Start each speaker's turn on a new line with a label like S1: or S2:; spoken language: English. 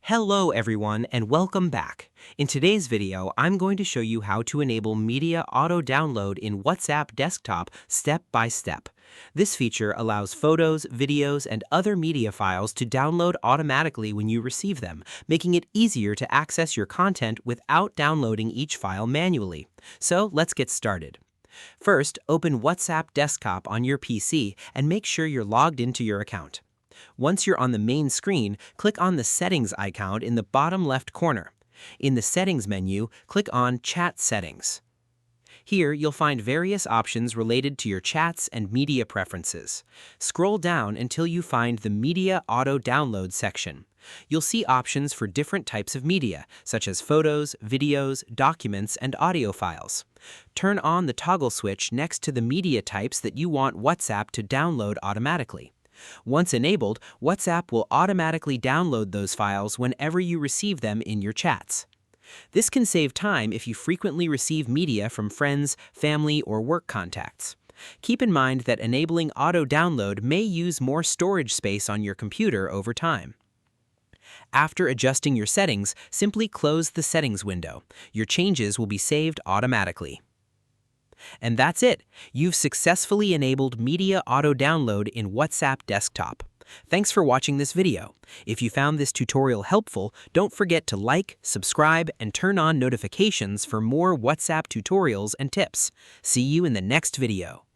S1: Hello everyone and welcome back. In today's video, I'm going to show you how to enable media auto download in WhatsApp desktop step by step. This feature allows photos, videos, and other media files to download automatically when you receive them, making it easier to access your content without downloading each file manually. So let's get started. First, open WhatsApp desktop on your PC and make sure you're logged into your account. Once you're on the main screen, click on the Settings icon in the bottom left corner. In the Settings menu, click on Chat Settings. Here, you'll find various options related to your chats and media preferences. Scroll down until you find the Media Auto Download section. You'll see options for different types of media, such as photos, videos, documents, and audio files. Turn on the toggle switch next to the media types that you want WhatsApp to download automatically. Once enabled, WhatsApp will automatically download those files whenever you receive them in your chats. This can save time if you frequently receive media from friends, family, or work contacts. Keep in mind that enabling auto download may use more storage space on your computer over time. After adjusting your settings, simply close the settings window. Your changes will be saved automatically. And that's it. You've successfully enabled media auto download in WhatsApp desktop. Thanks for watching this video. If you found this tutorial helpful, don't forget to like, subscribe, and turn on notifications for more WhatsApp tutorials and tips. See you in the next video.